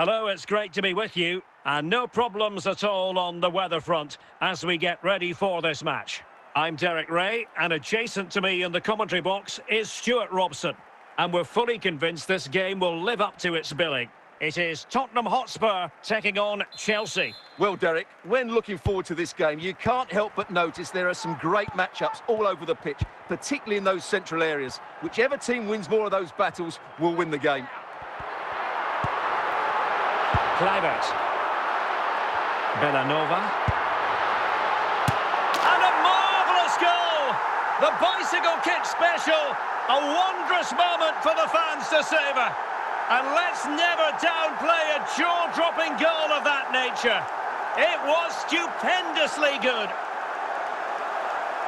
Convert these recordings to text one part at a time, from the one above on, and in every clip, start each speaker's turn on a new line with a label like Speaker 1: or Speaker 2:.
Speaker 1: Hello, it's great to be with you. And no problems at all on the weather front as we get ready for this match. I'm Derek Ray, and adjacent to me in the commentary box is Stuart Robson. And we're fully convinced this game will live up to its billing. It is Tottenham Hotspur taking on Chelsea.
Speaker 2: Well, Derek, when looking forward to this game, you can't help but notice there are some great matchups all over the pitch, particularly in those central areas. Whichever team wins more of those battles will win the game.
Speaker 1: Kluivert. Bellanova. And a marvellous goal! The bicycle kick special. A wondrous moment for the fans to savour. And let's never downplay a jaw-dropping goal of that nature. It was stupendously good.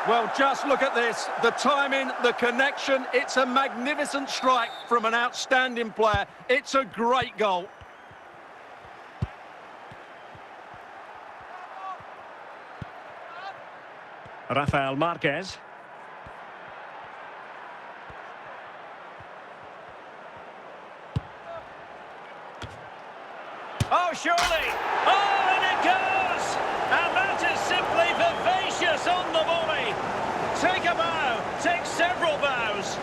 Speaker 2: Well, just look at this. The timing, the connection. It's a magnificent strike from an outstanding player. It's a great goal.
Speaker 1: Rafael Marquez. Oh, surely! Oh, and it goes! And that is simply vivacious on the volley. Take a bow, take several bows.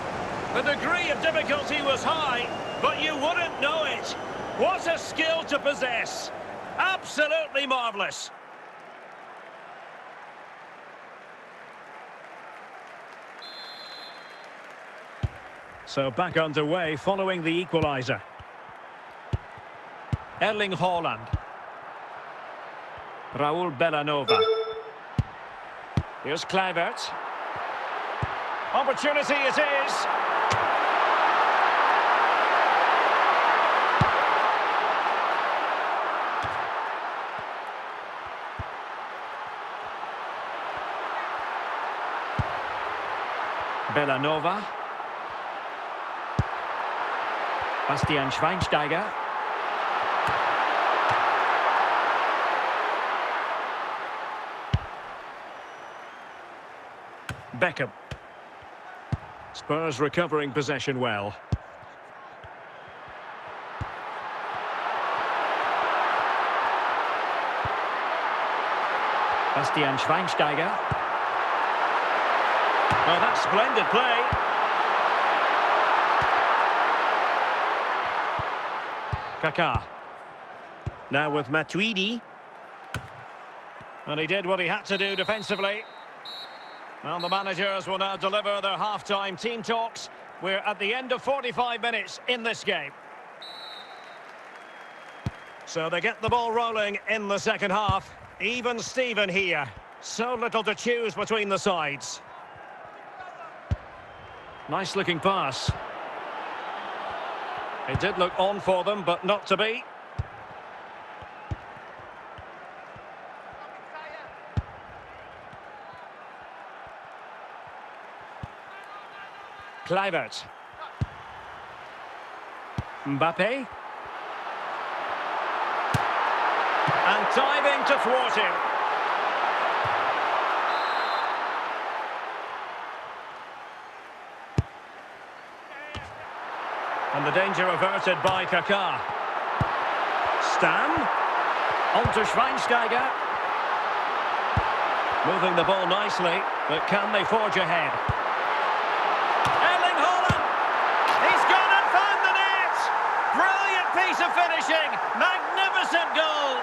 Speaker 1: The degree of difficulty was high, but you wouldn't know it. What a skill to possess. Absolutely marvellous. So back underway following the equaliser. Erling Haaland. Raul Bellanova. Here's Kluivert. Opportunity it is. Bellanova. Bastian Schweinsteiger. Beckham. Spurs recovering possession well. Bastian Schweinsteiger. Oh, that's splendid play. Kaká. Now with Matuidi. And he did what he had to do defensively. Well, the managers will now deliver their half-time team talks. We're at the end of 45 minutes in this game. So they get the ball rolling in the second half. Even Steven here. So little to choose between the sides. Nice looking pass. It did look on for them, but not to be. Kluivert. Mbappe. And diving to thwart him. And the danger averted by Kaká. Stam. On to Schweinsteiger. Moving the ball nicely, but can they forge ahead? Erling Haaland! He's gone and found the net! Brilliant piece of finishing! Magnificent goal!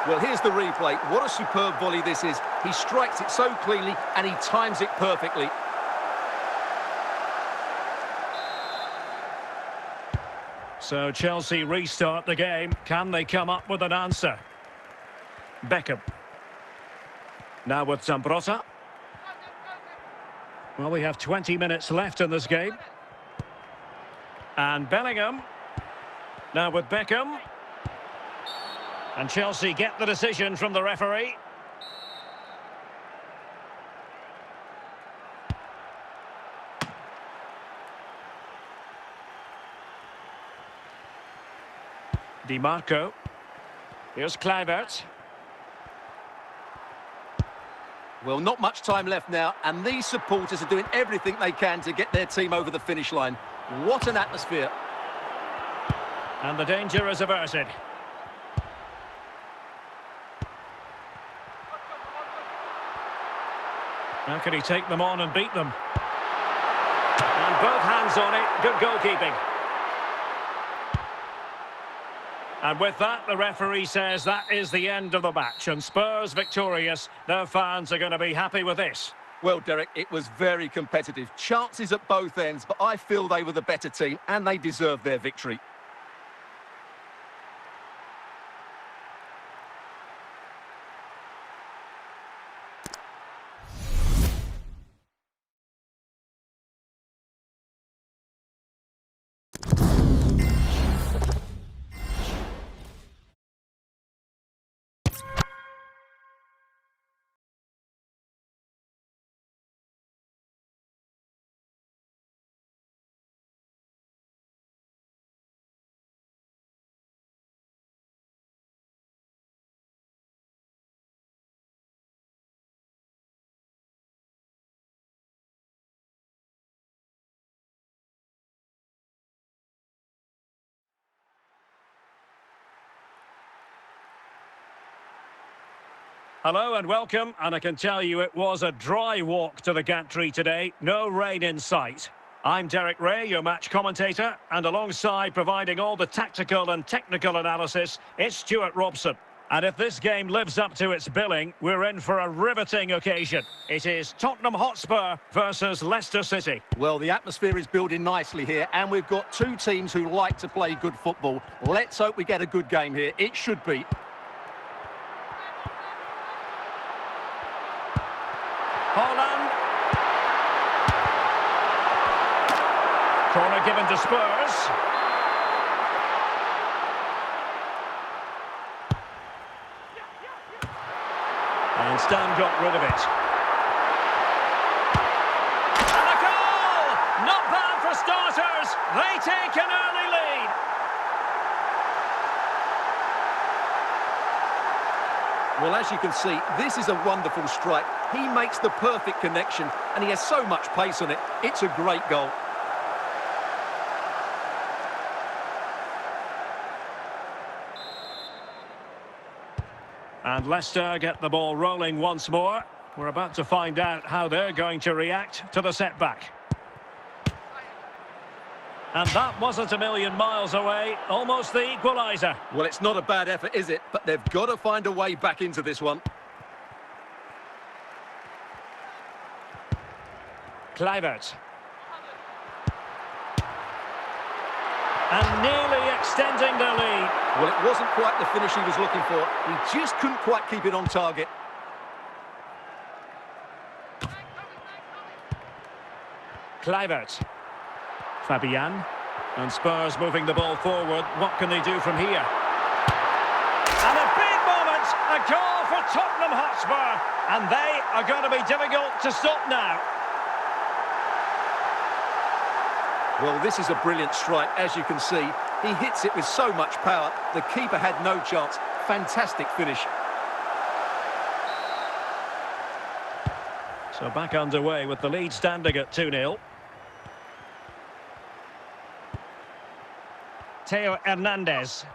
Speaker 2: Well, here's the replay. What a superb volley this is. He strikes it so cleanly and he times it perfectly.
Speaker 1: So Chelsea restart the game. Can they come up with an answer? Beckham. Now with Zambrotta. Well, we have 20 minutes left in this game. And Bellingham. Now with Beckham. And Chelsea get the decision from the referee. Di Marco. Here's Kluivert.
Speaker 2: Well, not much time left now, and these supporters are doing everything they can to get their team over the finish line. What an atmosphere.
Speaker 1: And the danger is averted. How can he take them on and beat them? And both hands on it. Good goalkeeping. And with that, the referee says that is the end of the match. And Spurs victorious. Their fans are going to be happy with this.
Speaker 2: Well, Derek, it was very competitive. Chances at both ends, but I feel they were the better team and they deserved their victory.
Speaker 1: Hello and welcome, and I can tell you it was a dry walk to the gantry today, no rain in sight. I'm Derek Ray, your match commentator, and alongside providing all the tactical and technical analysis, it's Stuart Robson. And if this game lives up to its billing, we're in for a riveting occasion. It is Tottenham Hotspur versus Leicester City.
Speaker 2: Well, the atmosphere is building nicely here, and we've got two teams who like to play good football. Let's hope we get a good game here. It should be.
Speaker 1: Haaland. Corner given to Spurs. And Stan got rid of it. And a goal! Not bad for starters. They take an early lead.
Speaker 2: Well, as you can see, this is a wonderful strike. He makes the perfect connection, and he has so much pace on it. It's a great goal.
Speaker 1: And Leicester get the ball rolling once more. We're about to find out how they're going to react to the setback. And that wasn't a million miles away, almost the equaliser.
Speaker 2: Well, it's not a bad effort, is it? But they've got to find a way back into this one.
Speaker 1: Kluivert. And nearly extending their lead.
Speaker 2: Well, it wasn't quite the finish he was looking for. He just couldn't quite keep it on target.
Speaker 1: Kluivert. Fabian. And Spurs moving the ball forward. What can they do from here? And a big moment. A goal for Tottenham Hotspur. And they are going to be difficult to stop now.
Speaker 2: Well, this is a brilliant strike, as you can see. He hits it with so much power. The keeper had no chance. Fantastic finish.
Speaker 1: So back underway with the lead standing at 2-0. Theo Hernandez.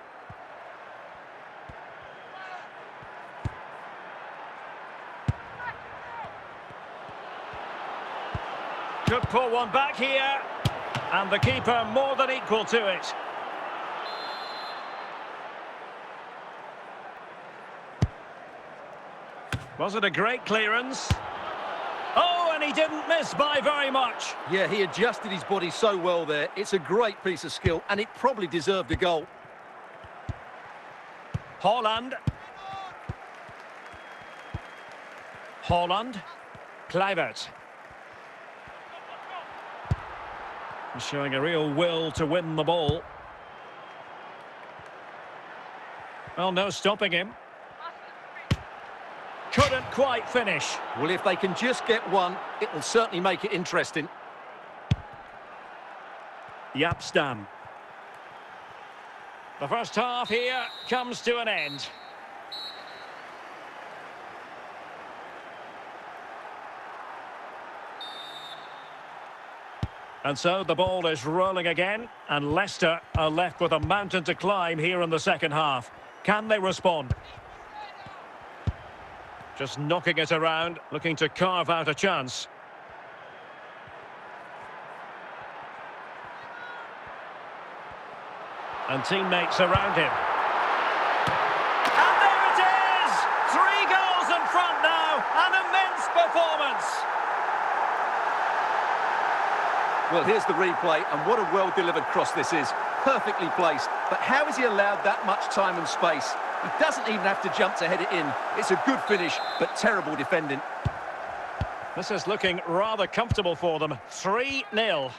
Speaker 1: Could pull one back here. And the keeper more than equal to it. Was it a great clearance? Oh, and he didn't miss by very much.
Speaker 2: Yeah, he adjusted his body so well there. It's a great piece of skill, and it probably deserved a goal.
Speaker 1: Haaland. Haaland. Kluivert. Showing a real will to win the ball. Well, no stopping him. Couldn't quite finish.
Speaker 2: Well, if they can just get one, it will certainly make it interesting.
Speaker 1: Yapstam. The first half here comes to an end. And so the ball is rolling again, and Leicester are left with a mountain to climb here in the second half. Can they respond? Just knocking it around, looking to carve out a chance. And teammates around him. And there it is! 3 goals in front now, an immense performance.
Speaker 2: Well, here's the replay, and what a well-delivered cross this is. Perfectly placed. But how has he allowed that much time and space? He doesn't even have to jump to head it in. It's a good finish, but terrible defending.
Speaker 1: This is looking rather comfortable for them. 3-0.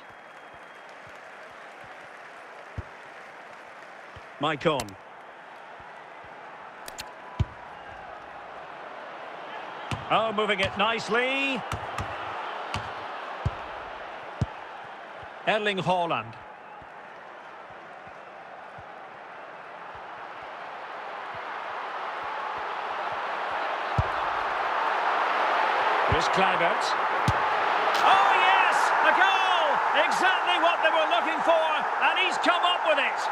Speaker 1: Maicon. Oh, moving it nicely. Erling Haaland. Here's Kluivert. Oh, yes! A goal! Exactly what they were looking for, and he's come up with it.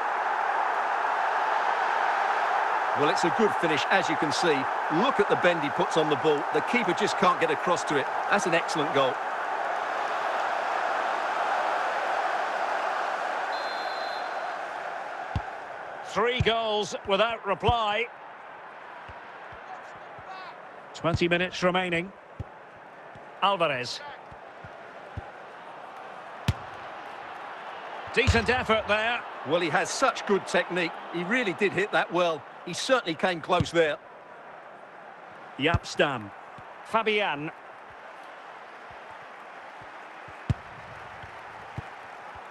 Speaker 2: Well, it's a good finish, as you can see. Look at the bend he puts on the ball. The keeper just can't get across to it. That's an excellent goal.
Speaker 1: Three goals without reply. 20 minutes remaining. Alvarez. Decent effort there.
Speaker 2: Well, he has such good technique. He really did hit that well. He certainly came close there.
Speaker 1: Yapstam. Fabian.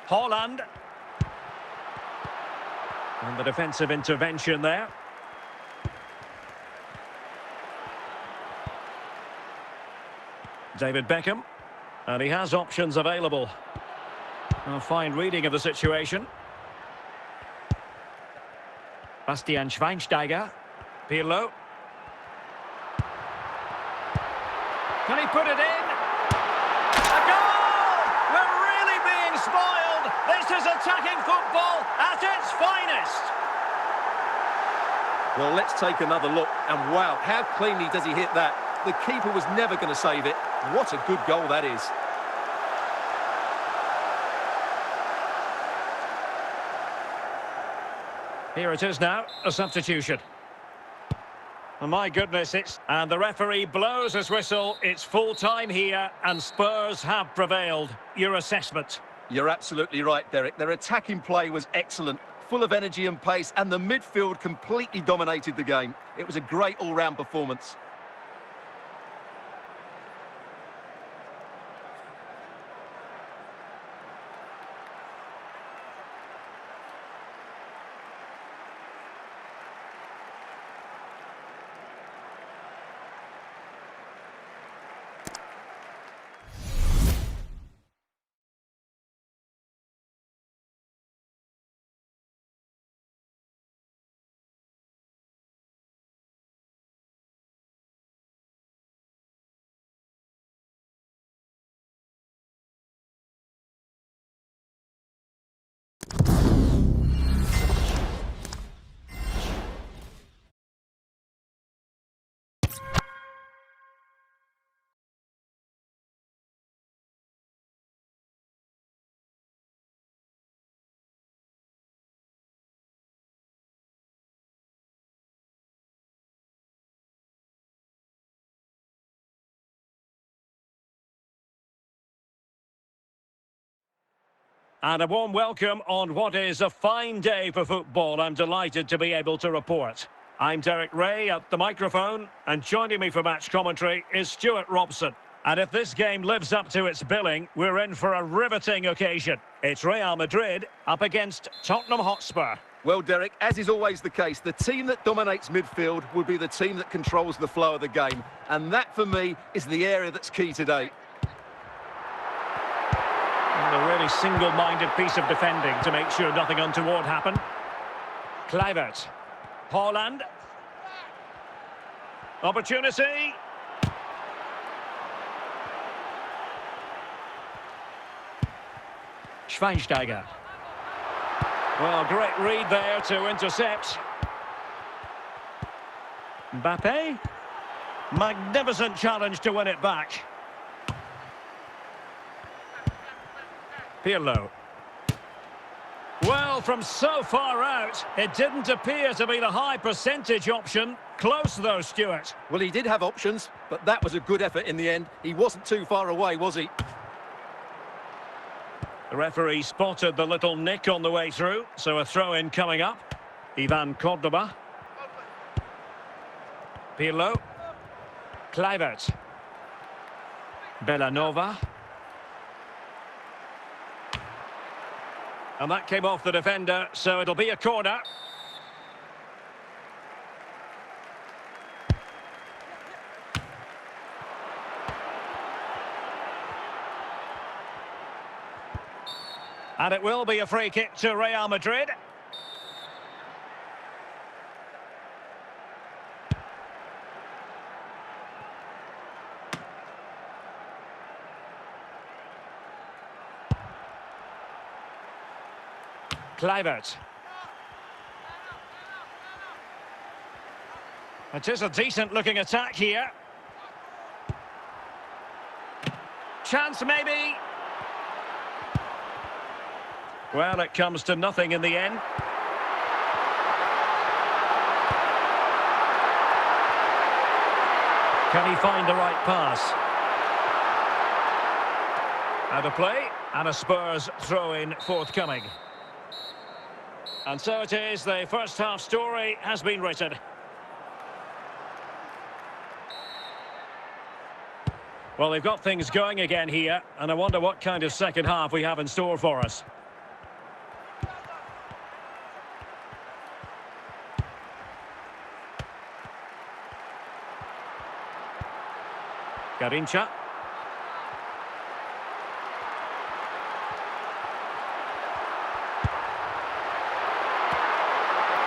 Speaker 1: Haaland. And the defensive intervention there. David Beckham. And he has options available. A fine reading of the situation. Bastian Schweinsteiger. Pirlo. Can he put it in? A goal! We're really being spoiled. This is attacking football at its finest.
Speaker 2: Well, let's take another look. And wow, how cleanly does he hit that? The keeper was never going to save it. What a good goal that is.
Speaker 1: Here it is now, a substitution. Oh, my goodness, and the referee blows his whistle. It's full time here, and Spurs have prevailed. Your assessment?
Speaker 2: You're absolutely right, Derek. Their attacking play was excellent, full of energy and pace, and the midfield completely dominated the game. It was a great all-round performance.
Speaker 1: And a warm welcome on what is a fine day for football. I'm delighted to be able to report. I'm Derek Ray at the microphone, and joining me for match commentary is Stuart Robson. And if this game lives up to its billing, we're in for a riveting occasion. It's Real Madrid up against Tottenham Hotspur.
Speaker 2: Well, Derek, as is always the case, the team that dominates midfield will be the team that controls the flow of the game. And that, for me, is the area that's key today.
Speaker 1: A really single-minded piece of defending to make sure nothing untoward happened. Kluivert. Haaland. Opportunity. Schweinsteiger. Well, great read there to intercept. Mbappe. Magnificent challenge to win it back. Pirlo. Well, from so far out, it didn't appear to be the high percentage option. Close though, Stuart.
Speaker 2: Well, he did have options, but that was a good effort in the end. He wasn't too far away, was he?
Speaker 1: The referee spotted the little nick on the way through, so a throw-in coming up. Ivan Cordoba. Pirlo. Kluivert. Bellanova. And that came off the defender, so it'll be a corner. And it will be a free kick to Real Madrid. Kluivert. It is a decent-looking attack here. Chance maybe. Well, it comes to nothing in the end. Can he find the right pass? Out of play, and a Spurs throw-in forthcoming. And so it is, the first half story has been written. Well, they've got things going again here, and I wonder what kind of second half we have in store for us. Garincha.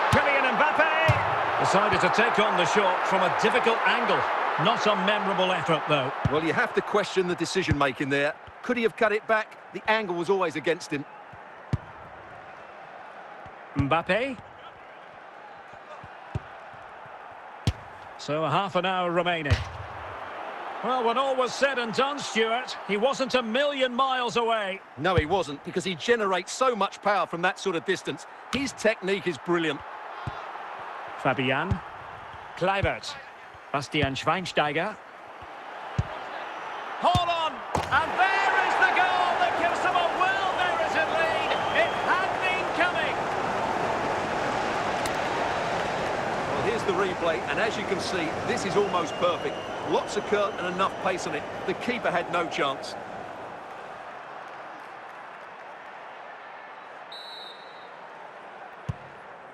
Speaker 1: Kylian Mbappe decided to take on the shot from a difficult angle. Not a memorable effort, though.
Speaker 2: Well, you have to question the decision-making there. Could he have cut it back? The angle was always against him.
Speaker 1: Mbappe. So half an hour remaining. Well, when all was said and done, Stuart, he wasn't a million miles away.
Speaker 2: No, he wasn't, because he generates so much power from that sort of distance. His technique is brilliant.
Speaker 1: Fabian. Kluivert. Bastian Schweinsteiger. Hold on! And there is the goal that gives them a well-merited lead. It had been coming.
Speaker 2: Well, here's the replay, and as you can see, this is almost perfect. Lots of curl and enough pace on it. The keeper had no chance.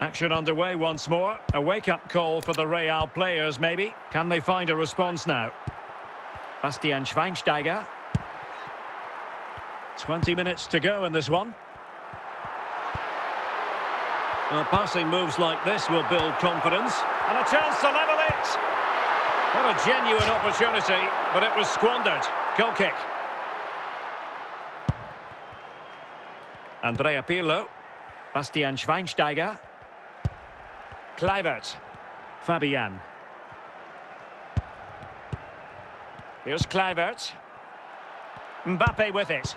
Speaker 1: Action underway once more. A wake-up call for the Real players, maybe. Can they find a response now? Bastian Schweinsteiger. 20 minutes to go in this one. Well, passing moves like this will build confidence. And a chance to level it. What a genuine opportunity, but it was squandered. Goal kick. Andrea Pirlo. Bastian Schweinsteiger. Kluivert. Fabian. Here's Kluivert. Mbappe with it.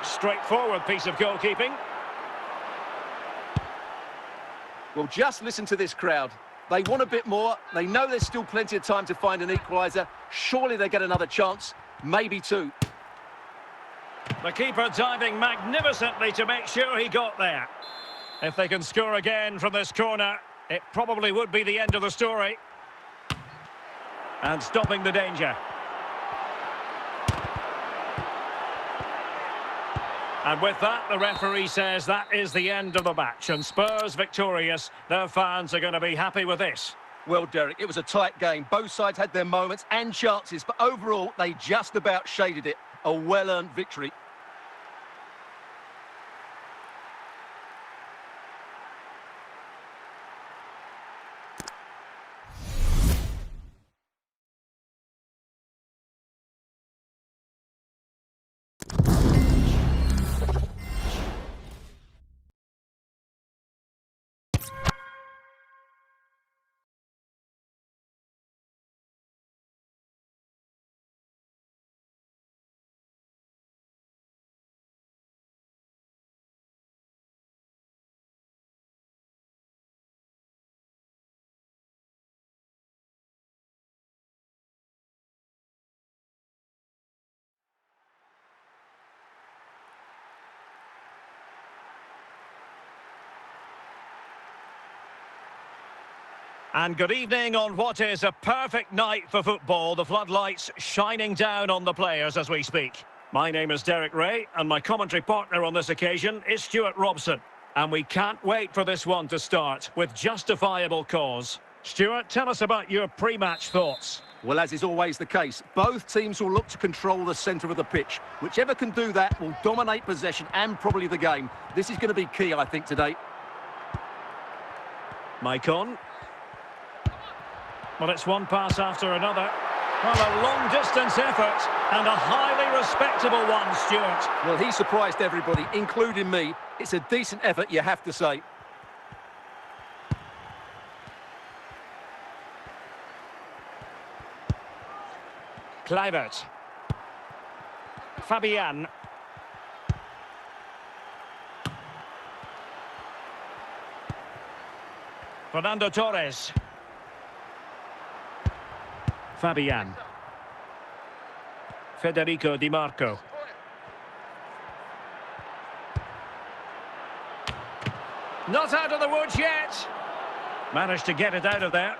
Speaker 1: Straightforward piece of goalkeeping.
Speaker 2: Well, just listen to this crowd. They want a bit more. They know there's still plenty of time to find an equaliser. Surely they get another chance. Maybe two.
Speaker 1: The keeper diving magnificently to make sure he got there. If they can score again from this corner, it probably would be the end of the story. And stopping the danger. And with that, the referee says that is the end of the match. And Spurs victorious. Their fans are going to be happy with this.
Speaker 2: Well, Derek, it was a tight game. Both sides had their moments and chances, but overall, they just about shaded it. A well-earned victory.
Speaker 1: And good evening on what is a perfect night for football. The floodlights shining down on the players as we speak. My name is Derek Ray, and my commentary partner on this occasion is Stuart Robson. And we can't wait for this one to start with justifiable cause. Stuart, tell us about your pre-match thoughts.
Speaker 2: Well, as is always the case, both teams will look to control the centre of the pitch. Whichever can do that will dominate possession and probably the game. This is going to be key, I think, today.
Speaker 1: Maicon. Well, it's one pass after another. Well, a long-distance effort and a highly respectable one, Stuart.
Speaker 2: Well, he surprised everybody, including me. It's a decent effort, you have to say.
Speaker 1: Kluivert. Fabian. Fernando Torres. Fabian. Federico Di Marco. Not out of the woods yet. Managed to get it out of there.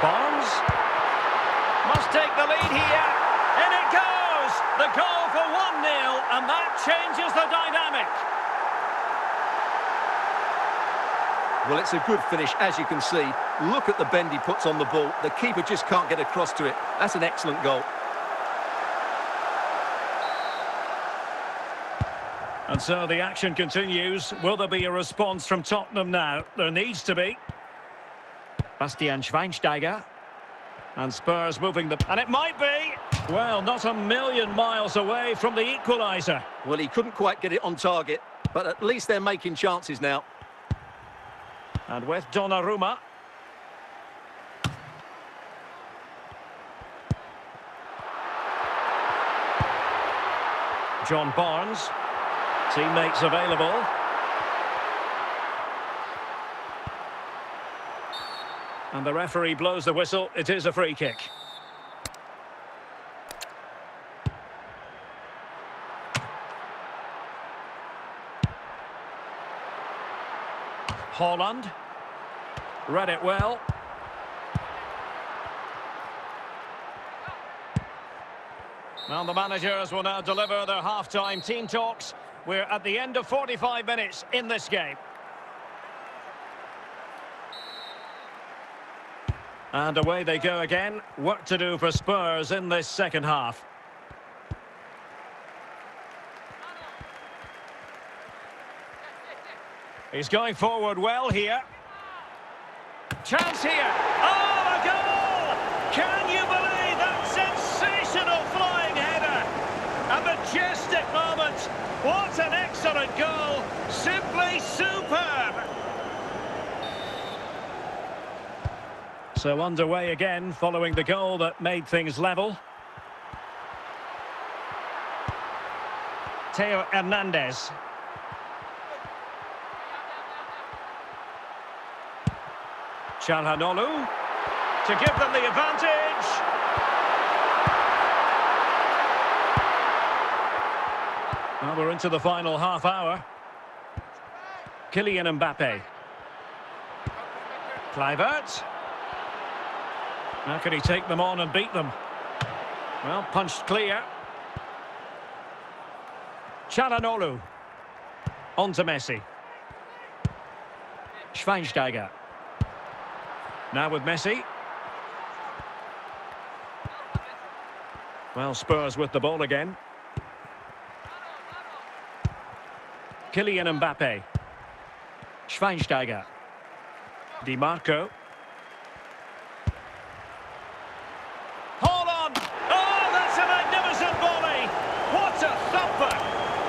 Speaker 1: Barnes. Must take the lead here. In it goes. The goal for 1-0, and that changes the dynamic.
Speaker 2: Well, it's a good finish, as you can see. Look at the bend he puts on the ball. The keeper just can't get across to it. That's an excellent goal.
Speaker 1: And so the action continues. Will there be a response from Tottenham now? There needs to be. Bastian Schweinsteiger. And Spurs moving the... And it might be! Well, not a million miles away from the equaliser.
Speaker 2: Well, he couldn't quite get it on target, but at least they're making chances now.
Speaker 1: And with Donnarumma. John Barnes. Teammates available. And the referee blows the whistle. It is a free kick. Haaland. Read it well. Well, the managers will now deliver their half-time team talks. We're at the end of 45 minutes in this game. And away they go again. Work to do for Spurs in this second half. He's going forward well here. Chance here. Oh, a goal! Can you believe that sensational flying header? A majestic moment. What an excellent goal. Simply superb. So underway again following the goal that made things level. Theo Hernandez. Çalhanoğlu to give them the advantage. Well, we're into the final half hour. Kylian Mbappe. Kluivert. How can he take them on and beat them? Well, punched clear. Çalhanoğlu. On to Messi. Schweinsteiger. Now with Messi. Well, Spurs with the ball again. Kylian Mbappe. Schweinsteiger. Di Marco. Hold on! Oh, that's a magnificent volley! What a thumper!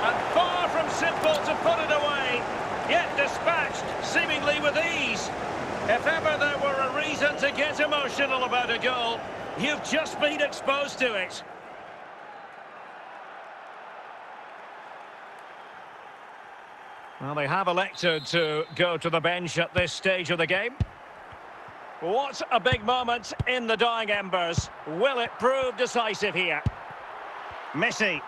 Speaker 1: And far from simple to put it away, yet dispatched seemingly with ease. If ever there were a reason to get emotional about a goal, you've just been exposed to it. Well, they have elected to go to the bench at this stage of the game. What a big moment in the dying embers. Will it prove decisive here? Messi.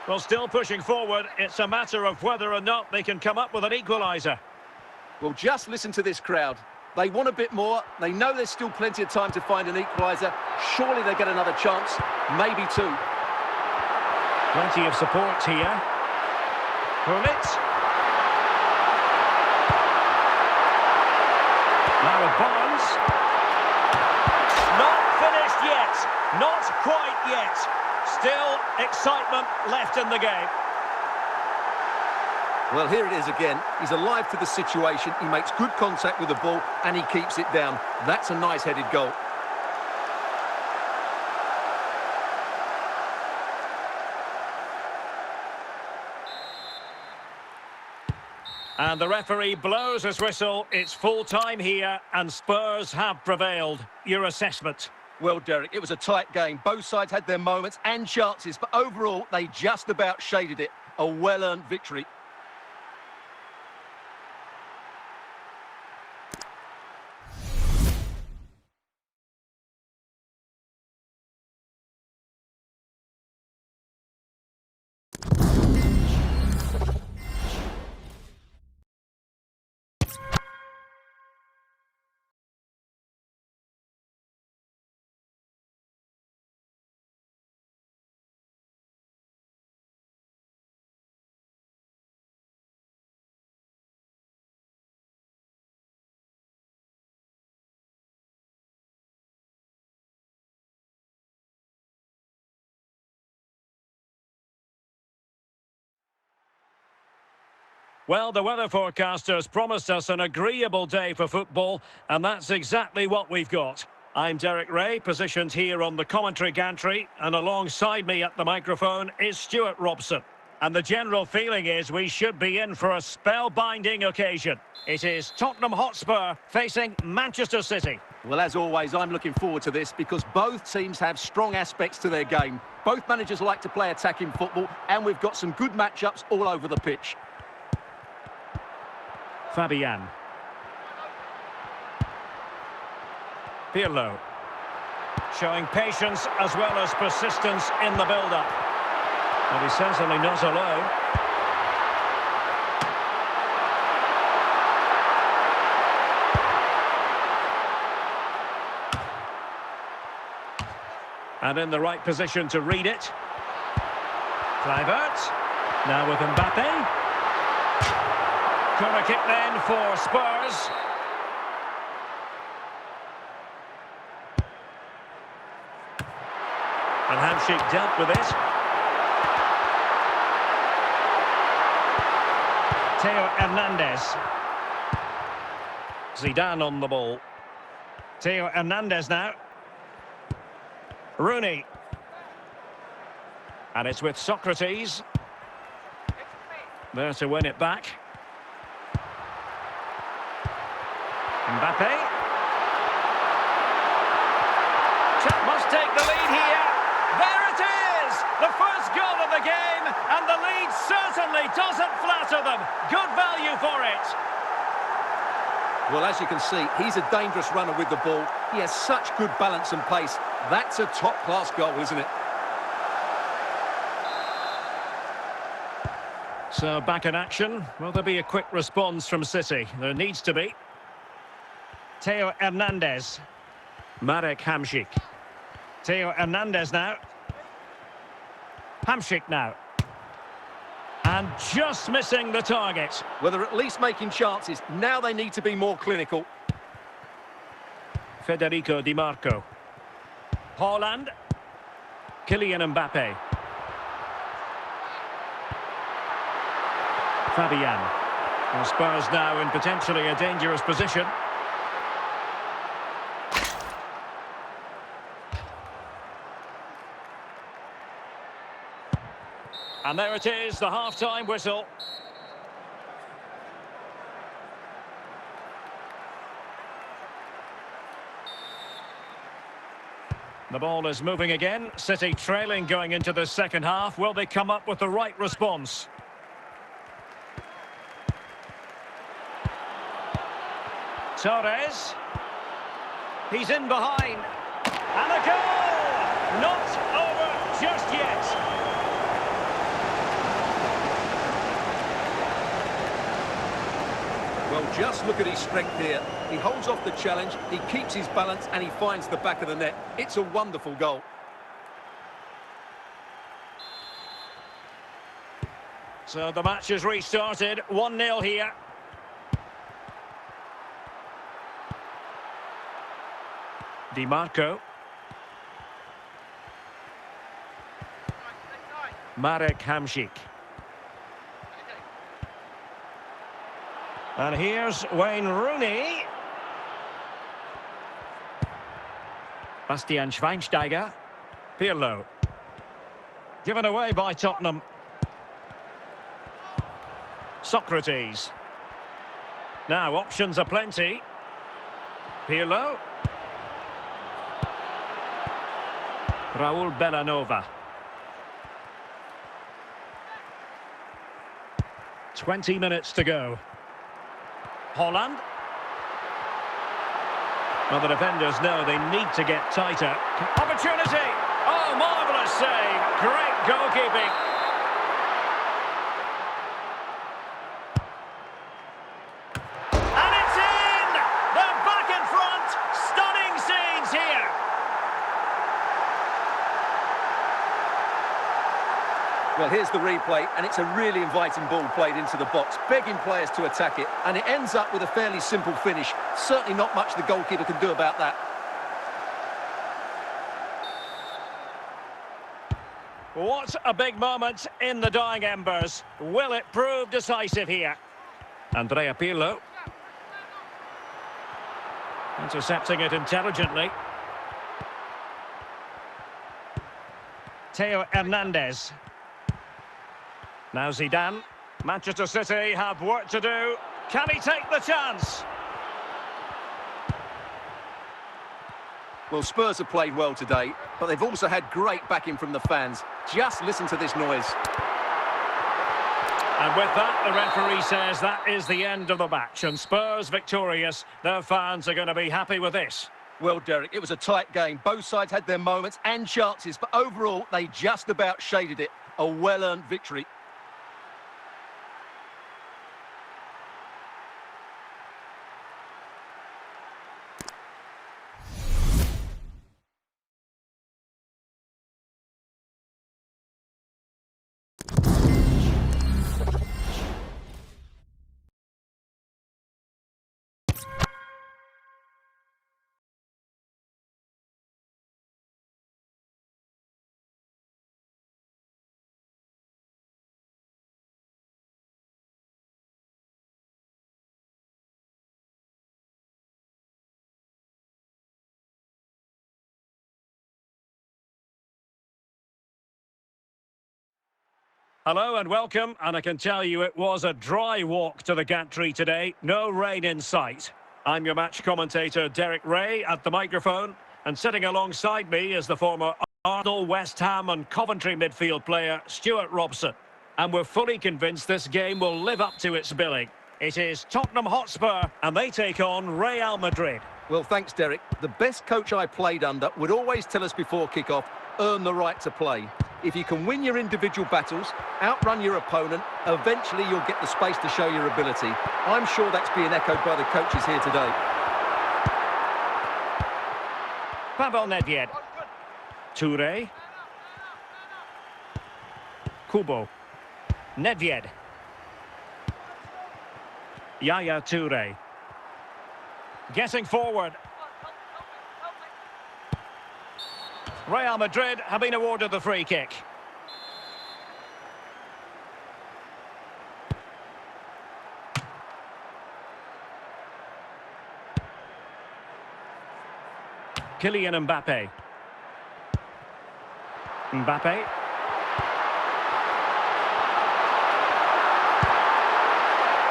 Speaker 1: Well, still pushing forward. It's a matter of whether or not they can come up with an equaliser.
Speaker 2: Well, just listen to this crowd. They want a bit more. They know there's still plenty of time to find an equaliser. Surely they get another chance, maybe two.
Speaker 1: Plenty of support here. Gullit. Now with Barnes. Not finished yet. Not quite yet. Still excitement left in the game.
Speaker 2: Well, here it is again. He's alive to the situation. He makes good contact with the ball and he keeps it down. That's a nice headed goal.
Speaker 1: And the referee blows his whistle. It's full time here and Spurs have prevailed. Your assessment?
Speaker 2: Well, Derek, it was a tight game. Both sides had their moments and chances, but overall, they just about shaded it. A well-earned victory.
Speaker 1: Well, the weather forecasters promised us an agreeable day for football, and that's exactly what we've got. I'm Derek Ray, positioned here on the commentary gantry, and alongside me at the microphone is Stuart Robson. And the general feeling is we should be in for a spellbinding occasion. It is Tottenham Hotspur facing Manchester City.
Speaker 2: Well, as always, I'm looking forward to this because both teams have strong aspects to their game. Both managers like to play attacking football, and we've got some good matchups all over the pitch.
Speaker 1: Fabian. Pirlo. Showing patience as well as persistence in the build-up. And he's certainly not alone. And in the right position to read it. Kluivert. Now with Mbappe. Corner kick then for Spurs. And Hamsik dealt with it. Theo Hernandez. Zidane on the ball. Theo Hernandez now. Rooney. And it's with Socrates. There to win it back. Mbappe. Must take the lead here. There it is! The first goal of the game, and the lead certainly doesn't flatter them. Good value for it.
Speaker 2: Well, as you can see, he's a dangerous runner with the ball. He has such good balance and pace. That's a top-class goal, isn't it?
Speaker 1: So, back in action. Will there be a quick response from City? There needs to be. Theo Hernandez. Marek Hamsik. Theo Hernandez now. Hamsik now. And just missing the target.
Speaker 2: Well, they're at least making chances. Now they need to be more clinical.
Speaker 1: Federico Di Marco. Haaland. Kylian Mbappe. Fabian. And Spurs now in potentially a dangerous position. And there it is, the half-time whistle. The ball is moving again. City trailing going into the second half. Will they come up with the right response? Torres. He's in behind. And a goal! Not over just yet.
Speaker 2: Well, just look at his strength here. He holds off the challenge, he keeps his balance, and he finds the back of the net. It's a wonderful goal.
Speaker 1: So the match has restarted. 1-0 here. Di Marco. Marek Hamšík. And here's Wayne Rooney. Bastian Schweinsteiger. Pirlo. Given away by Tottenham. Socrates. Now options are plenty. Pirlo. Raul Bellanova. 20 minutes to go. Holland. Well, the defenders know they need to get tighter. Opportunity! Oh, marvellous save! Great goalkeeping. And it's in! They're back in front! Stunning scenes here!
Speaker 2: Well, here's the replay, and it's a really inviting ball played into the box, begging players to attack it, and it ends up with a fairly simple finish. Certainly not much the goalkeeper can do about that.
Speaker 1: What a big moment in the dying embers. Will it prove decisive here? Andrea Pirlo. Intercepting it intelligently. Theo Hernandez. Now Zidane. Manchester City have work to do. Can he take the chance?
Speaker 2: Well, Spurs have played well today, but they've also had great backing from the fans. Just listen to this noise.
Speaker 1: And with that, the referee says that is the end of the match. And Spurs victorious. Their fans are going to be happy with this.
Speaker 2: Well, Derek, it was a tight game. Both sides had their moments and chances, but overall, they just about shaded it. A well-earned victory.
Speaker 1: Hello and welcome, and I can tell you it was a dry walk to the gantry today. No rain in sight. I'm your match commentator Derek Ray at the microphone, and sitting alongside me is the former Arsenal, West Ham and Coventry midfield player Stuart Robson. And we're fully convinced this game will live up to its billing. It is Tottenham Hotspur, and they take on Real Madrid.
Speaker 2: Well, thanks, Derek. The best coach I played under would always tell us before kick-off, earn the right to play. If you can win your individual battles, outrun your opponent, eventually you'll get the space to show your ability. I'm sure that's being echoed by the coaches here today.
Speaker 1: Pavel Nedved. Toure. Kubo. Nedved. Yaya Toure. Getting forward. Real Madrid have been awarded the free kick. Kylian Mbappe. Mbappe.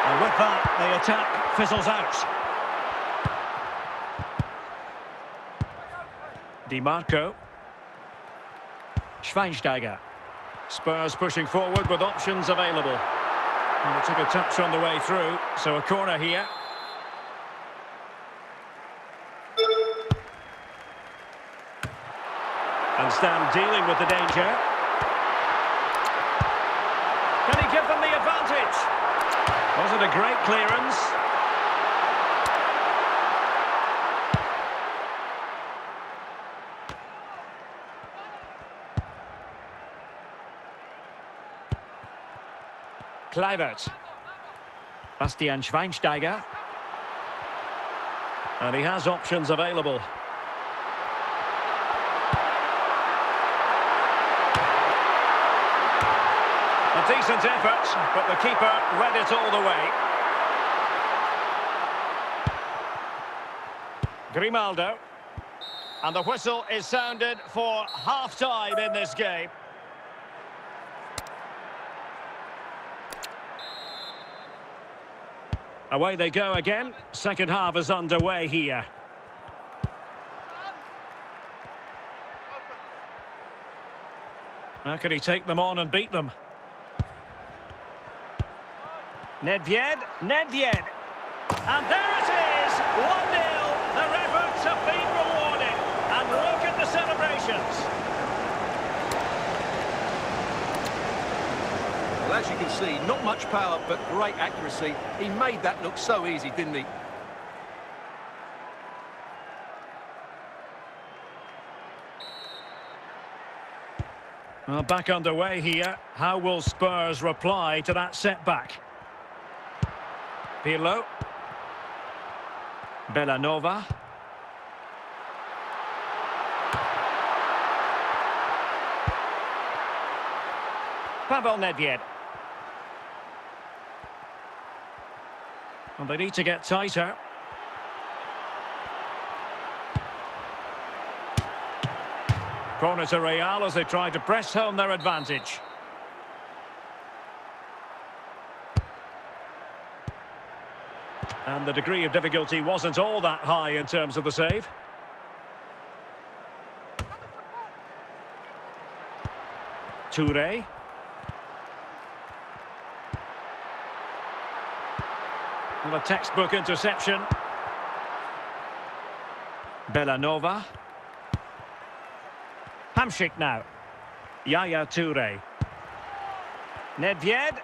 Speaker 1: And with that, the attack fizzles out. Di Marco. Schweinsteiger. Spurs pushing forward with options available. And they took a touch on the way through, so a corner here. And Stam dealing with the danger. Can he give them the advantage? Was it a great clearance? Kluivert. Bastian Schweinsteiger. And he has options available. A decent effort, but the keeper read it all the way. Grimaldo. And the whistle is sounded for half-time in this game. Away they go again. Second half is underway here. How can he take them on and beat them? Nedved. And there it is! 1-0. Their efforts have been rewarded. And look at the celebrations.
Speaker 2: Well, as you can see, not much power, but great accuracy. He made that look so easy, didn't he?
Speaker 1: Well, back underway here. How will Spurs reply to that setback? Pirlo. Bellanova. Pavel Nedved. Well, they need to get tighter. Corner to Real as they try to press home their advantage. And the degree of difficulty wasn't all that high in terms of the save. Touré. And a textbook interception. Bellanova. Hamšík now. Yaya Touré. Nedved.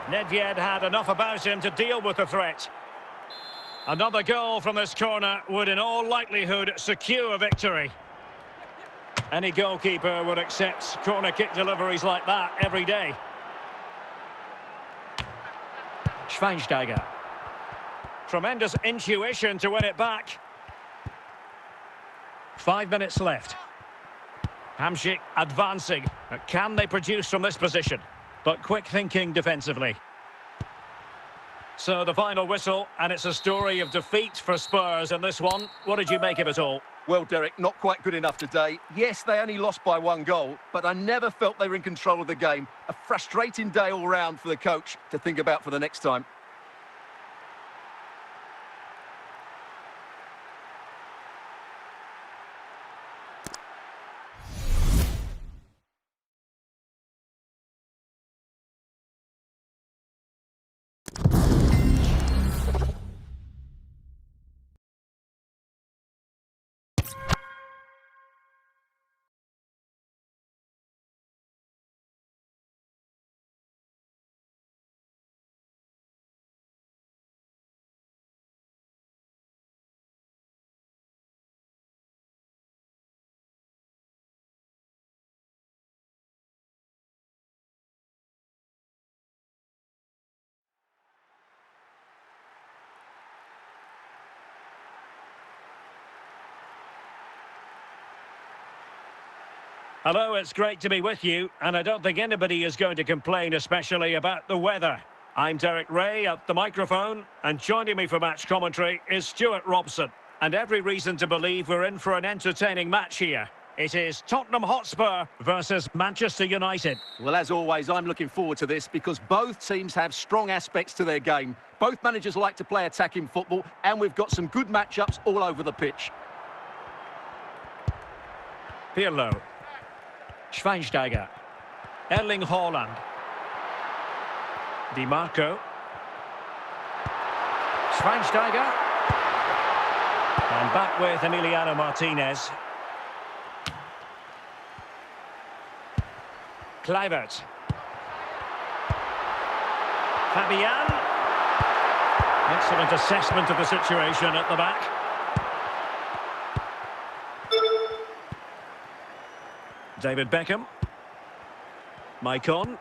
Speaker 1: Nedved had enough about him to deal with the threat. Another goal from this corner would in all likelihood secure victory. Any goalkeeper would accept corner kick deliveries like that every day. Schweinsteiger. Tremendous intuition to win it back. 5 minutes left. Hamšík advancing. But can they produce from this position? But quick thinking defensively. So the final whistle, and it's a story of defeat for Spurs in this one. What did you make of it all?
Speaker 2: Well, Derek, not quite good enough today. Yes, they only lost by 1 goal, but I never felt they were in control of the game. A frustrating day all round for the coach to think about for the next time.
Speaker 1: Hello, it's great to be with you, and I don't think anybody is going to complain, especially about the weather. I'm Derek Ray at the microphone, and joining me for match commentary is Stuart Robson. And every reason to believe we're in for an entertaining match here. It is Tottenham Hotspur versus Manchester United.
Speaker 2: Well, as always, I'm looking forward to this because both teams have strong aspects to their game. Both managers like to play attacking football, and we've got some good matchups all over the pitch.
Speaker 1: Pirlo. Schweinsteiger. Erling Haaland. Di Marco. Schweinsteiger. And back with Emiliano Martinez. Kluivert. Fabian. Excellent assessment of the situation at the back. David Beckham. Maicon.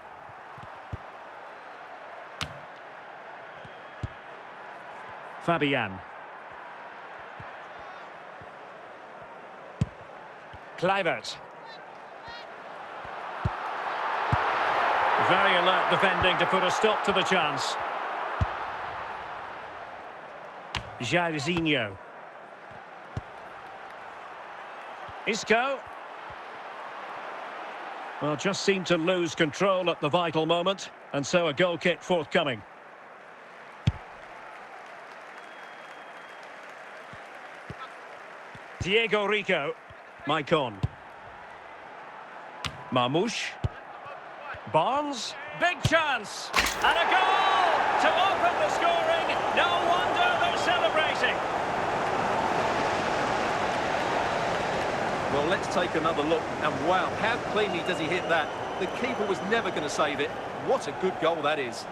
Speaker 1: Fabian. Kluivert. Very alert defending to put a stop to the chance. Jairzinho. Isco. Well, just seemed to lose control at the vital moment, and so a goal kick forthcoming. Diego Rico. Maicon. Marmoush. Barnes. Big chance. And a goal to open the scoring. No wonder they're celebrating.
Speaker 2: Well, let's take another look. And wow, how cleanly does he hit that? The keeper was never going to save it. What a good goal that is.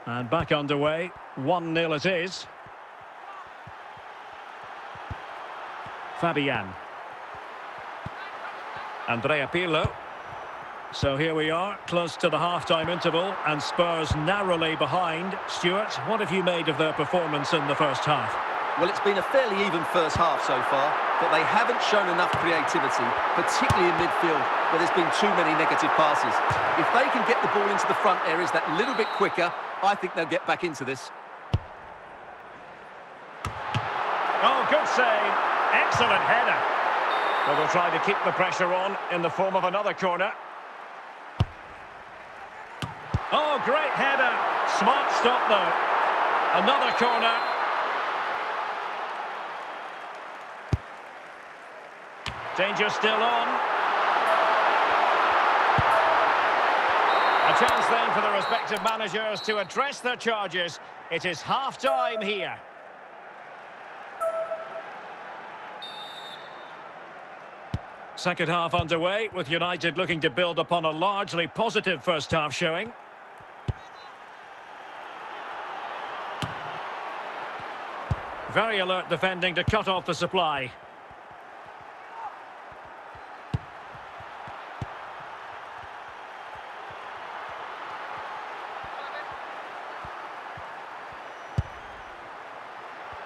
Speaker 1: And back underway. 1-0 it is. Fabian. Andrea Pirlo. So here we are, close to the half-time interval, and Spurs narrowly behind. Stuart, what have you made of their performance in the first half?
Speaker 2: Well, it's been a fairly even first half so far, but they haven't shown enough creativity, particularly in midfield, where there's been too many negative passes. If they can get the ball into the front areas that little bit quicker, I think they'll get back into this.
Speaker 1: Oh, good save. Excellent header. Well, they'll try to keep the pressure on in the form of another corner. Oh, great header. Smart stop, though. Another corner. Danger still on. A chance then for the respective managers to address their charges. It is half-time here. Second half underway, with United looking to build upon a largely positive first half showing. Very alert defending to cut off the supply.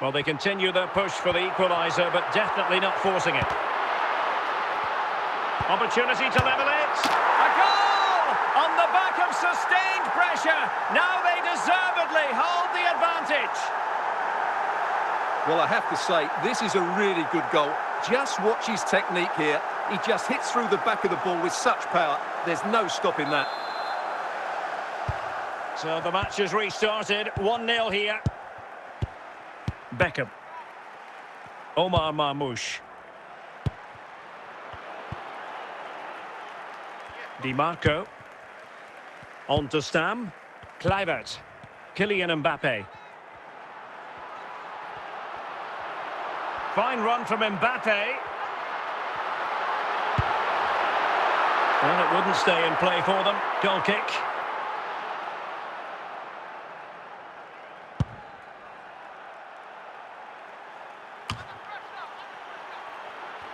Speaker 1: Well, they continue their push for the equaliser, but definitely not forcing it. Opportunity to level it. A goal! On the back of sustained pressure. Now they deservedly hold the advantage.
Speaker 2: Well, I have to say, this is a really good goal. Just watch his technique here. He just hits through the back of the ball with such power. There's no stopping that.
Speaker 1: So the match has restarted. 1-0 here. Beckham. Omar Marmoush. Di Marco. On to Stam. Kluivert. Kylian Mbappe. Fine run from Mbappe. And it wouldn't stay in play for them. Goal kick.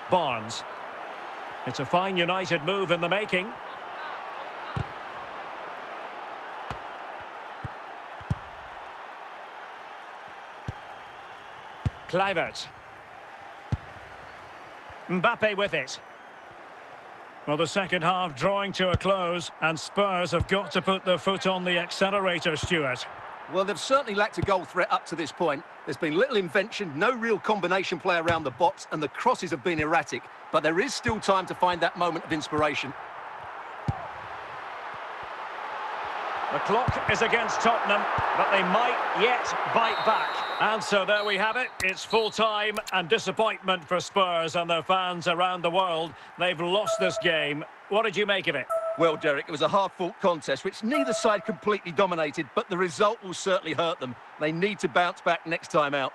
Speaker 1: Barnes. It's a fine United move in the making. Kluivert. Mbappe with it. Well, the second half drawing to a close, and Spurs have got to put their foot on the accelerator, Stuart.
Speaker 2: Well, they've certainly lacked a goal threat up to this point. There's been little invention, no real combination play around the box, and the crosses have been erratic. But there is still time to find that moment of inspiration.
Speaker 1: The clock is against Tottenham, but they might yet bite back. And so there we have it. It's full-time and disappointment for Spurs and their fans around the world. They've lost this game. What did you make of it?
Speaker 2: Well, Derek, it was a hard-fought contest, which neither side completely dominated, but the result will certainly hurt them. They need to bounce back next time out.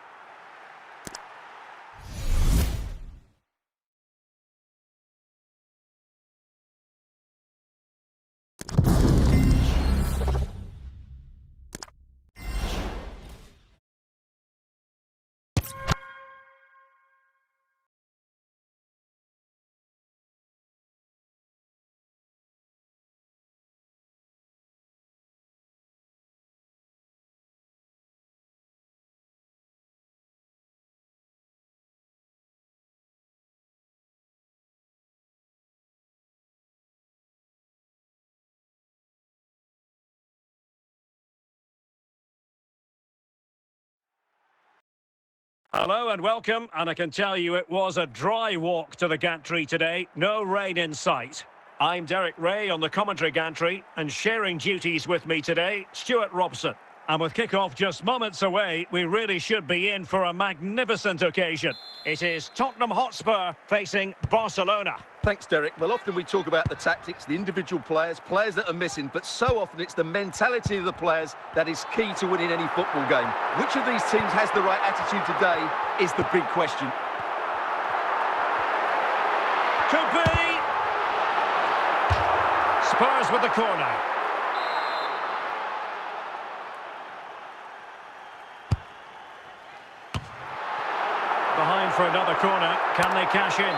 Speaker 1: Hello and welcome, and I can tell you it was a dry walk to the gantry today, no rain in sight. I'm Derek Ray on the commentary gantry, and sharing duties with me today, Stuart Robson. And with kick-off just moments away, we really should be in for a magnificent occasion. It is Tottenham Hotspur facing Barcelona.
Speaker 2: Thanks, Derek. Well, often we talk about the tactics, the individual players that are missing, but so often it's the mentality of the players that is key to winning any football game. Which of these teams has the right attitude today is the big question.
Speaker 1: Could be. Spurs with the corner. Behind for another corner. Can they cash in?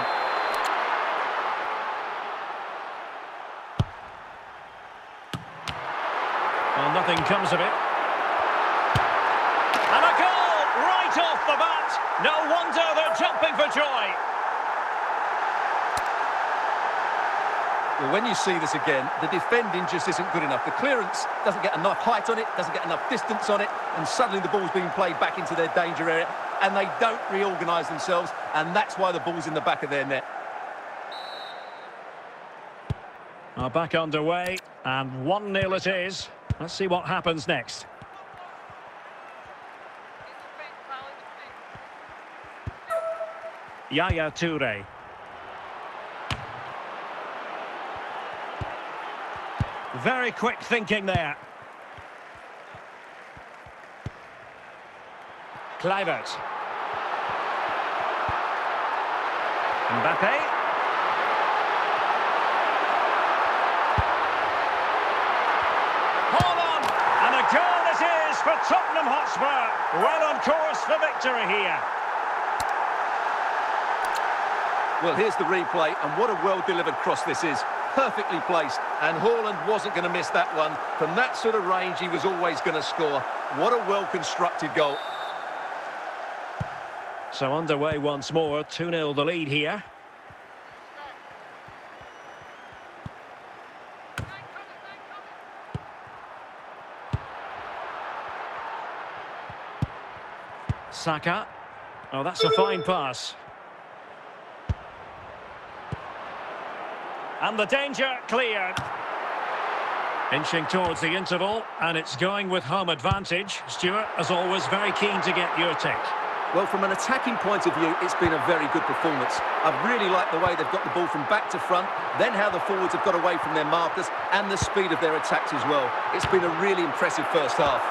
Speaker 1: Well, nothing comes of it. And a goal right off the bat. No wonder they're jumping for joy.
Speaker 2: Well, when you see this again, the defending just isn't good enough. The clearance doesn't get enough height on it, doesn't get enough distance on it, and suddenly the ball's being played back into their danger area, and they don't reorganise themselves, and that's why the ball's in the back of their net.
Speaker 1: Back underway, and 1-0 it is. Let's see what happens next. Yaya Toure. Very quick thinking there. Kluivert. Mbappe. Haaland. And a goal it is for Tottenham Hotspur. Well on course for victory here.
Speaker 2: Well, here's the replay, and what a well-delivered cross this is. Perfectly placed, and Haaland wasn't going to miss that one. From that sort of range, he was always going to score. What a well-constructed goal.
Speaker 1: So underway once more, 2-0 the lead here. Saka. Oh, that's a fine pass. And the danger cleared. Inching towards the interval, and it's going with home advantage. Stuart, as always, very keen to get your take.
Speaker 2: Well, from an attacking point of view, it's been a very good performance. I've really liked the way they've got the ball from back to front, then how the forwards have got away from their markers, and the speed of their attacks as well. It's been a really impressive first half.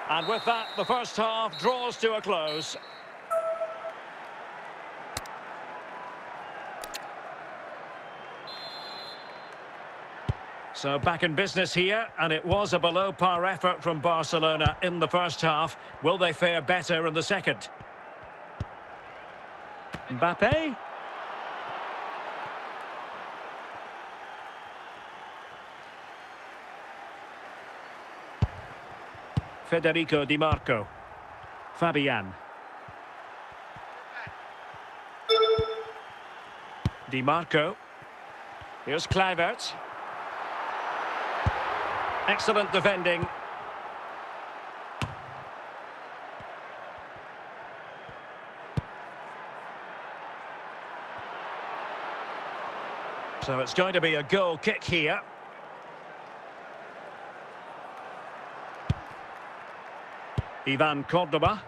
Speaker 1: And with that, the first half draws to a close. So back in business here, and it was a below-par effort from Barcelona in the first half. Will they fare better in the second? Mbappe. Federico Di Marco. Fabian. Di Marco. Here's Kluivert. Excellent defending. So it's going to be a goal kick here. Ivan Cordoba.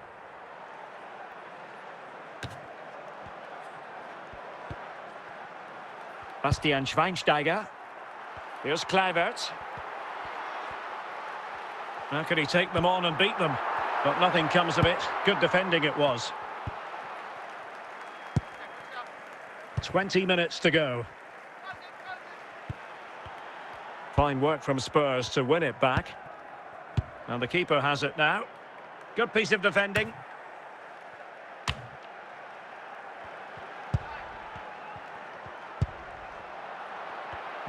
Speaker 1: Bastian Schweinsteiger. Here's Kluivert. How can he take them on and beat them? But nothing comes of it. Good defending it was. 20 minutes to go. Fine work from Spurs to win it back. And the keeper has it now. Good piece of defending.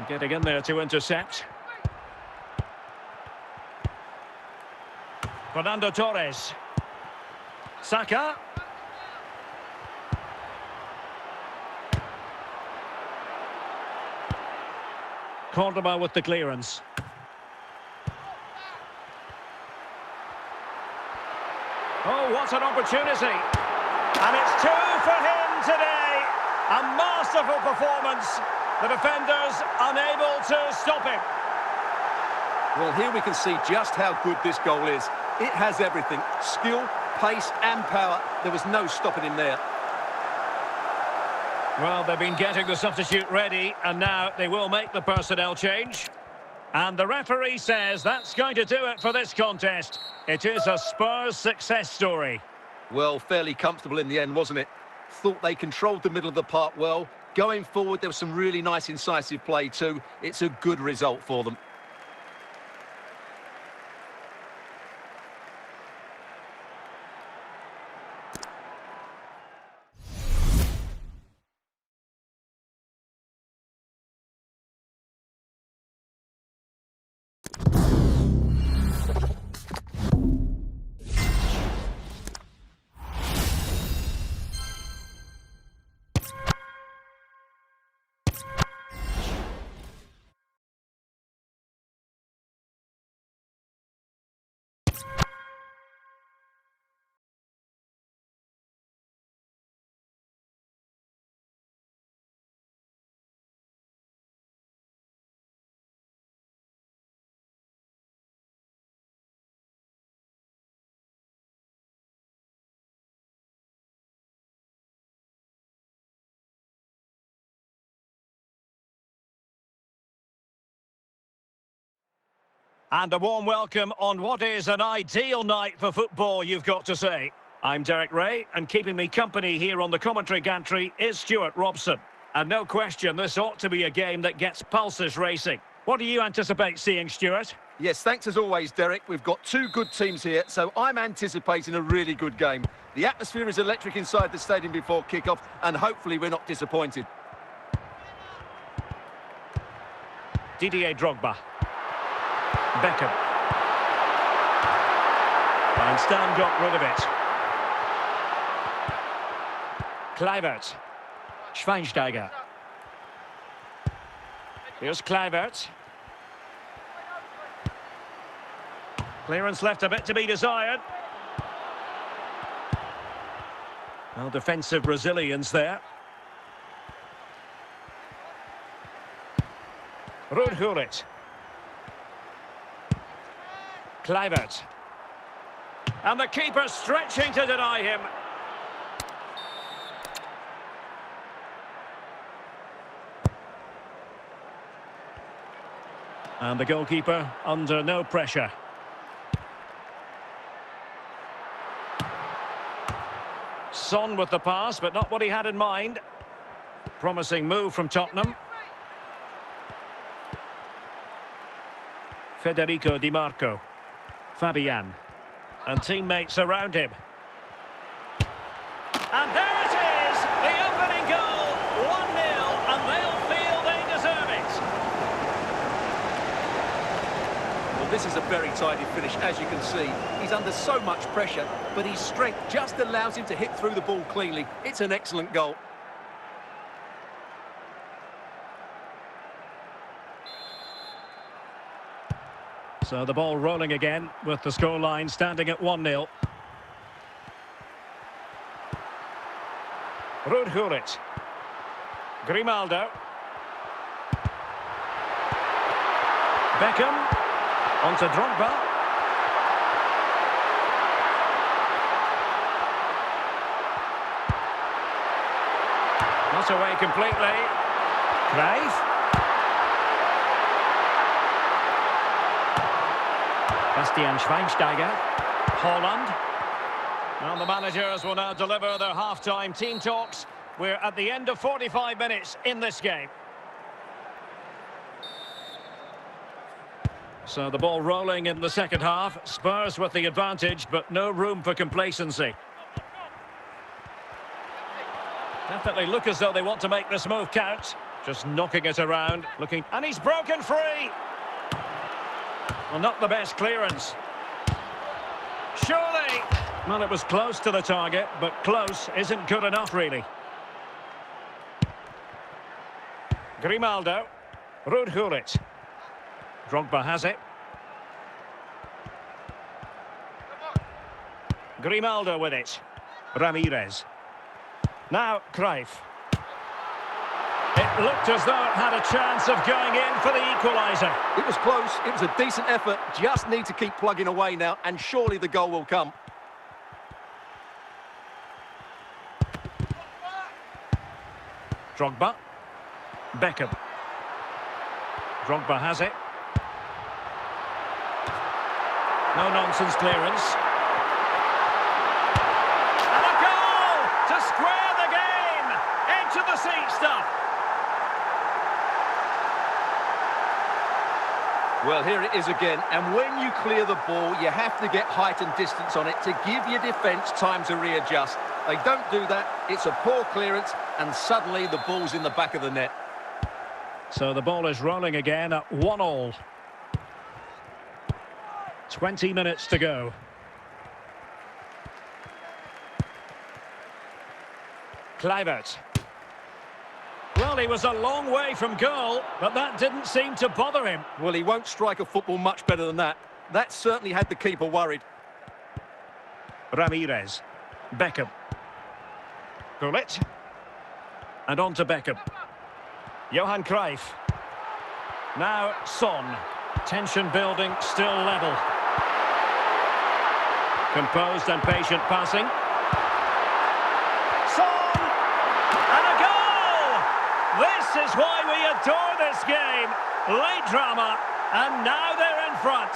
Speaker 1: Getting in there to intercept. Fernando Torres. Saka. Cordoba with the clearance. what an opportunity. And it's two for him today. A masterful performance. The defenders unable to stop him.
Speaker 2: Well, here we can see just how good this goal is. It has everything. Skill, pace and power. There was no stopping him there.
Speaker 1: Well, they've been getting the substitute ready, and now they will make the personnel change. And the referee says that's going to do it for this contest. It is a Spurs success story.
Speaker 2: Well, fairly comfortable in the end, wasn't it? Thought they controlled the middle of the park well. Going forward, there was some really nice incisive play too. It's a good result for them.
Speaker 1: And a warm welcome on what is an ideal night for football, you've got to say. I'm Derek Ray, and keeping me company here on the commentary gantry is Stuart Robson. And no question, this ought to be a game that gets pulses racing. What do you anticipate seeing, Stuart?
Speaker 2: Yes, thanks as always, Derek. We've got two good teams here, so I'm anticipating a really good game. The atmosphere is electric inside the stadium before kick-off, and hopefully we're not disappointed.
Speaker 1: Didier Drogba. Beckham. And Stan got rid of it. Kluivert. Schweinsteiger. Here's Kluivert. Clearance left a bit to be desired. Well, defensive resilience there. Rudhurit. Kluivert. And the keeper stretching to deny him. And the goalkeeper under no pressure. Son with the pass, but not what he had in mind. Promising move from Tottenham. Federico Di Marco. Fabian. And teammates around him. And there it is! The opening goal! 1-0, and they'll feel they deserve it.
Speaker 2: Well, this is a very tidy finish, as you can see. He's under so much pressure, but his strength just allows him to hit through the ball cleanly. It's an excellent goal.
Speaker 1: So the ball rolling again with the scoreline standing at 1-0. Rudhurit. Grimaldo. Beckham. Onto Drogba. Not away completely. Cruyff. Bastian Schweinsteiger. Holland. And the managers will now deliver their half-time team talks. We're at the end of 45 minutes in this game. So the ball rolling in the second half. Spurs with the advantage, but no room for complacency. Definitely look as though they want to make this move count. Just knocking it around, looking... And he's broken free! Well, not the best clearance. Surely! Well, it was close to the target, but close isn't good enough, really. Grimaldo. Rudhurit. Drogba has it. Grimaldo with it. Ramirez. Now, Cruyff. It looked as though it had a chance of going in for the equaliser.
Speaker 2: It was close, it was a decent effort, just need to keep plugging away now, and surely the goal will come.
Speaker 1: Drogba. Beckham. Drogba has it. No-nonsense clearance. And a goal to square the game. Into the seat stuff.
Speaker 2: Well, here it is again, and when you clear the ball, you have to get height and distance on it to give your defence time to readjust. They don't do that, it's a poor clearance, and suddenly the ball's in the back of the net.
Speaker 1: So the ball is rolling again at 1-1. 20 minutes to go. Kluivert. Well, he was a long way from goal, but that didn't seem to bother him.
Speaker 2: Well, he won't strike a football much better than that. That certainly had the keeper worried.
Speaker 1: Ramirez. Beckham. Gullit. And on to Beckham. Johan Cruyff. Now Son. Tension building, still level. Composed and patient passing. Son! And a goal! This is why we adore this game. Late drama, and now they're in front.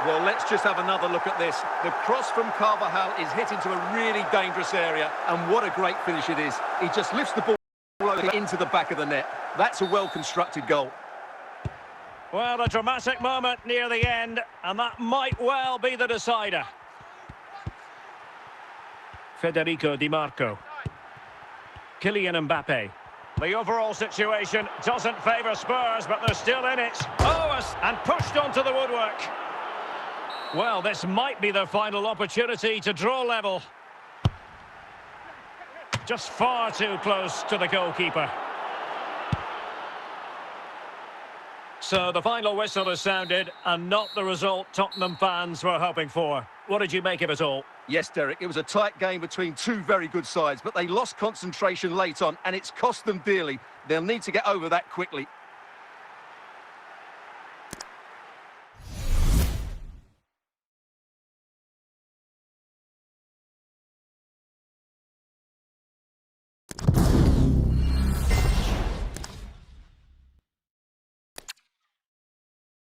Speaker 2: Well, let's just have another look at this. The cross from Carvajal is hit into a really dangerous area, and what a great finish it is. He just lifts the ball into the back of the net. That's a well-constructed goal.
Speaker 1: Well, a dramatic moment near the end, and that might well be the decider. Federico Di Marco. Kylian Mbappe. The overall situation doesn't favour Spurs, but they're still in it. Oh, and pushed onto the woodwork. Well, this might be their final opportunity to draw level. Just far too close to the goalkeeper. So the final whistle has sounded, and not the result Tottenham fans were hoping for. What did you make of it all?
Speaker 2: Yes, Derek, it was a tight game between two very good sides, but they lost concentration late on, and it's cost them dearly. They'll need to get over that quickly.